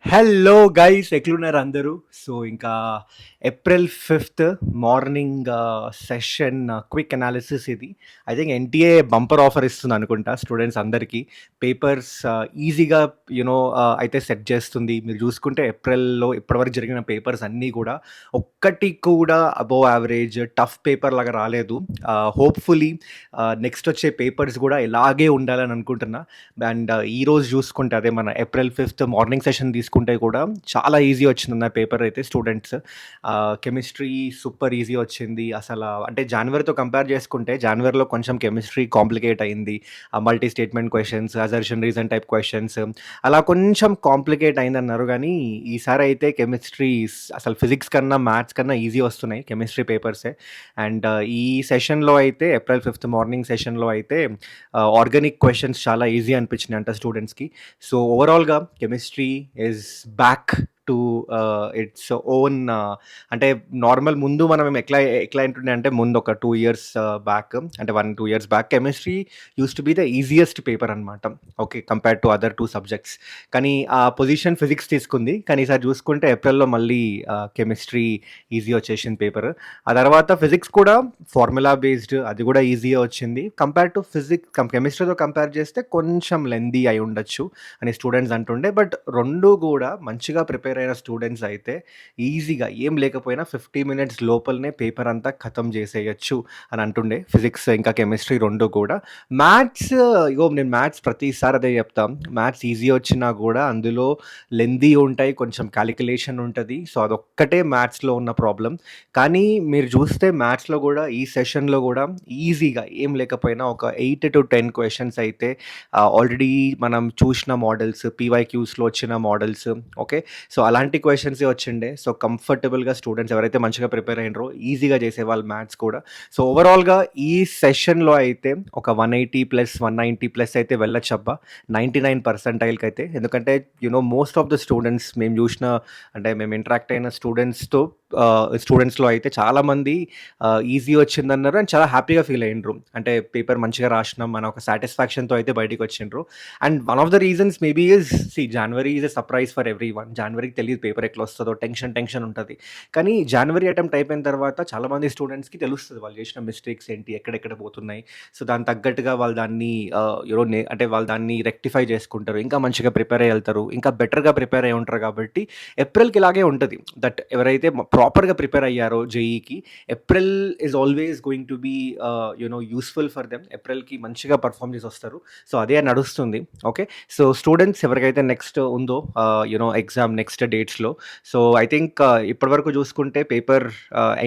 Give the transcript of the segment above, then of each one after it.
Hello guys ఎట్లున్నారు అందరూ? So ఇంకా ఏప్రిల్ 5థ్ మార్నింగ్ సెషన్ క్విక్ అనాలిసిస్ ఇది. I think NTA bumper offer ఇస్తుంది అనుకుంటా స్టూడెంట్స్ అందరికీ. పేపర్స్ ఈజీగా అయితే సెట్ చేస్తుంది. మీరు చూసుకుంటే ఏప్రిల్‌లో ఇప్పటివరకు జరిగిన పేపర్స్ అన్నీ కూడా ఒక్కటి కూడా అబోవ్ యావరేజ్ టఫ్ పేపర్ లాగా రాలేదు. హోప్‌ఫుల్లీ నెక్స్ట్ వచ్చే పేపర్స్ కూడా ఇలాగే ఉండాలని అనుకుంటున్నా. అండ్ ఈరోజు చూసుకుంటే అదే మన ఏప్రిల్ 5థ్ మార్నింగ్ సెషన్ తీసుకుంటే కూడా చాలా ఈజీ వచ్చిందన్న పేపర్ అయితే స్టూడెంట్స్. కెమిస్ట్రీ సూపర్ ఈజీ వచ్చింది. అంటే జనవరితో కంపేర్ చేసుకుంటే జనవరిలో కొంచెం కెమిస్ట్రీ కాంప్లికేట్ అయింది. Multi statement questions, assertion reason type questions అలా కొంచెం కాంప్లికేట్ అయిందన్నారు. కానీ ఈసారి అయితే కెమిస్ట్రీ అసలు ఫిజిక్స్ కన్నా మ్యాథ్స్ కన్నా ఈజీ వస్తున్నాయి కెమిస్ట్రీ పేపర్సే. అండ్ ఈ సెషన్‌లో అయితే ఏప్రిల్ 5థ్ మార్నింగ్ సెషన్‌లో అయితే ఆర్గానిక్ క్వెషన్స్ చాలా ఈజీ అనిపించినాయి అంట స్టూడెంట్స్‌కి. సో ఓవరాల్‌గా chemistry is back to its own. అంటే నార్మల్ ముందు మనం ఎట్లా ఎట్లా ఉంటుండే అంటే ముందు ఒక 2 ఇయర్స్ బ్యాక్, అంటే 1, 2 years back chemistry used to be the easiest paper అనమాట. Okay, compared to other 2 subjects. కానీ ఆ పొజిషన్ ఫిజిక్స్ తీసుకుంది. కానీ ఈసారి చూసుకుంటే ఏప్రిల్‌లో మళ్ళీ కెమిస్ట్రీ ఈజీ వచ్చేసింది పేపర్. ఆ తర్వాత ఫిజిక్స్ కూడా ఫార్ములా బేస్డ్ అది కూడా ఈజీగా వచ్చింది. కంపేర్ టు కెమిస్ట్రీతో కంపేర్ చేస్తే కొంచెం లెంథీ అయి ఉండొచ్చు అని స్టూడెంట్స్ అంటుండే. బట్ 2 కూడా మంచిగా ప్రిపేర్ అయిన స్టూడెంట్స్ అయితే ఈజీగా ఏం లేకపోయినా 50 మినిట్స్ లోపలనే పేపర్ అంతా ఖతం చేసేయొచ్చు అని అంటుండే. ఫిజిక్స్ ఇంకా కెమిస్ట్రీ 2 కూడా. మ్యాథ్స్ నేను మ్యాథ్స్ ప్రతిసారి అదే చెప్తా. మ్యాథ్స్ ఈజీ వచ్చినా కూడా అందులో లెంథీ ఉంటాయి, కొంచెం క్యాలిక్యులేషన్ ఉంటది. సో అదొక్కటే మ్యాథ్స్‌లో ఉన్న ప్రాబ్లమ్. కానీ మీరు చూస్తే మ్యాథ్స్‌లో కూడా ఈ సెషన్‌లో కూడా ఈజీగా ఏం లేకపోయినా ఒక 8-10 క్వెషన్స్ అయితే ఆల్రెడీ మనం చూసిన మోడల్స్, పీవైక్యూస్‌లో వచ్చిన మోడల్స్. ఓకే. సో అలాంటి క్వెషన్సే వచ్చిండే. సో కంఫర్టబుల్‌గా స్టూడెంట్స్ ఎవరైతే మంచిగా ప్రిపేర్ అయినరో ఈజీగా చేసేవాళ్ళు మ్యాథ్స్ కూడా. సో ఓవరాల్‌గా ఈ సెషన్‌లో అయితే ఒక 180+, 190+ అయితే వెళ్ళొచ్చబ్బా! 99 పర్సెంటైల్‌కైతే. ఎందుకంటే మోస్ట్ ఆఫ్ ద స్టూడెంట్స్ మేము చూసిన, అంటే మేము ఇంటరాక్ట్ అయిన స్టూడెంట్స్‌లో అయితే చాలామంది ఈజీ వచ్చిందన్నారు అండ్ చాలా హ్యాపీగా ఫీల్ అయ్యిండ్రు. అంటే పేపర్ మంచిగా రాసినాం అన్న ఒక సాటిస్ఫాక్షన్‌తో అయితే బయటికొచ్చిండ్రు. And one of the reasons maybe January is a surprise for everyone. జనవరికి తెలీదు పేపర్ ఎట్లా వస్తదో, టెన్షన్ ఉంటది. కానీ జనవరి అటెంప్ట్ అయిపోయిన తర్వాత చాలామంది స్టూడెంట్స్‌కి తెలుస్తది వాళ్ళు చేసిన మిస్టేక్స్ ఏంటి, ఎక్కడెక్కడ పోతున్నాయి. సో దానికి తగ్గట్టుగా వాళ్ళు దాన్ని అంటే వాళ్ళు దాన్ని రెక్టిఫై చేసుకుంటారు. ఇంకా మంచిగా ప్రిపేర్ అయ్యి ఎళ్తారు. ఇంకా బెటర్‌గా ప్రిపేర్ అయ్యి ఉంటారు కాబట్టి ఏప్రిల్‌కి ఇలాగే ఉంటది. దట్ ఎవరైతే ప్రాపర్‌గా ప్రిపేర్ అయ్యారో జేఈకి, April is always going to be useful for them. ఏప్రిల్‌కి మంచిగా పెర్ఫార్మ్ చేసి వస్తారు. సో అదే నడుస్తుంది. ఓకే. సో స్టూడెంట్స్ ఎవరికైతే నెక్స్ట్ ఉందో ఎగ్జామ్ నెక్స్ట్ డేట్స్‌లో, సో ఐ థింక్ ఇప్పటివరకు చూసుకుంటే పేపర్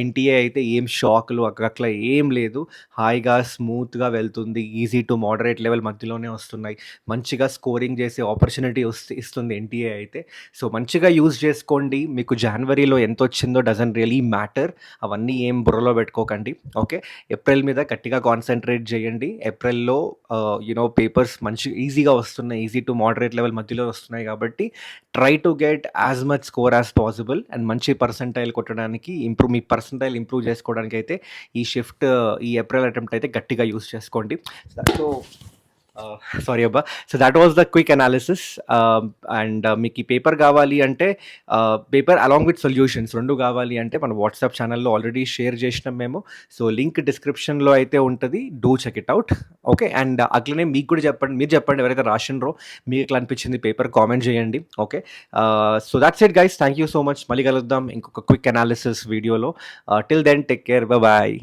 ఎన్టీఏ అయితే ఏం షాక్‌లు అట్లా ఏం లేదు. హాయిగా స్మూత్‌గా వెళ్తుంది. ఈజీ టు మోడరేట్ లెవెల్ మధ్యలోనే వస్తున్నాయి. మంచిగా స్కోరింగ్ చేసే ఆపర్చునిటీ ఇస్తుంది ఎన్టీఏ అయితే. సో మంచిగా యూజ్ చేసుకోండి. మీకు జనవరిలో ఎంతొచ్చిందో డజంట్ రియలీ మ్యాటర్. అవన్నీ ఏం బుర్రలో పెట్టుకోకండి. ఓకే. ఏప్రిల్ మీద గట్టిగా కాన్సంట్రేట్ చేయండి. ఏప్రిల్‌లో పేపర్స్ మంచి ఈజీగా వస్తున్నాయి. ఈజీ టు మోడరేట్ లెవెల్ మధ్యలో వస్తున్నాయి కాబట్టి try to get as much score as possible and మంచి పర్సెంటైల్ కొట్టడానికి మీ పర్సెంటైల్ ఇంప్రూవ్ చేసుకోవడానికి అయితే ఈ ఏప్రిల్ అటెంప్ట్ అయితే గట్టిగా యూజ్ చేసుకోండి. సో సారీ అబ్బా. So that was the quick analysis. And మీకు ఈ పేపర్ కావాలి అంటే పేపర్ అలాంగ్ విత్ సొల్యూషన్స్ 2 కావాలి అంటే మన వాట్సాప్ ఛానల్లో ఆల్రెడీ షేర్ చేసినాం మేము. సో లింక్ డిస్క్రిప్షన్లో అయితే ఉంటుంది. Do check it out. Okay. And అట్లనే మీకు కూడా చెప్పండి, మీరు చెప్పండి ఎవరైతే రాసినరో మీకు ఎట్లా అనిపించింది పేపర్, కామెంట్ చేయండి. Okay. So that's it guys. Thank you so much. మళ్ళీ కలుద్దాం ఇంకొక క్విక్ అనాలిసిస్ వీడియోలో. Till then take care. Bye.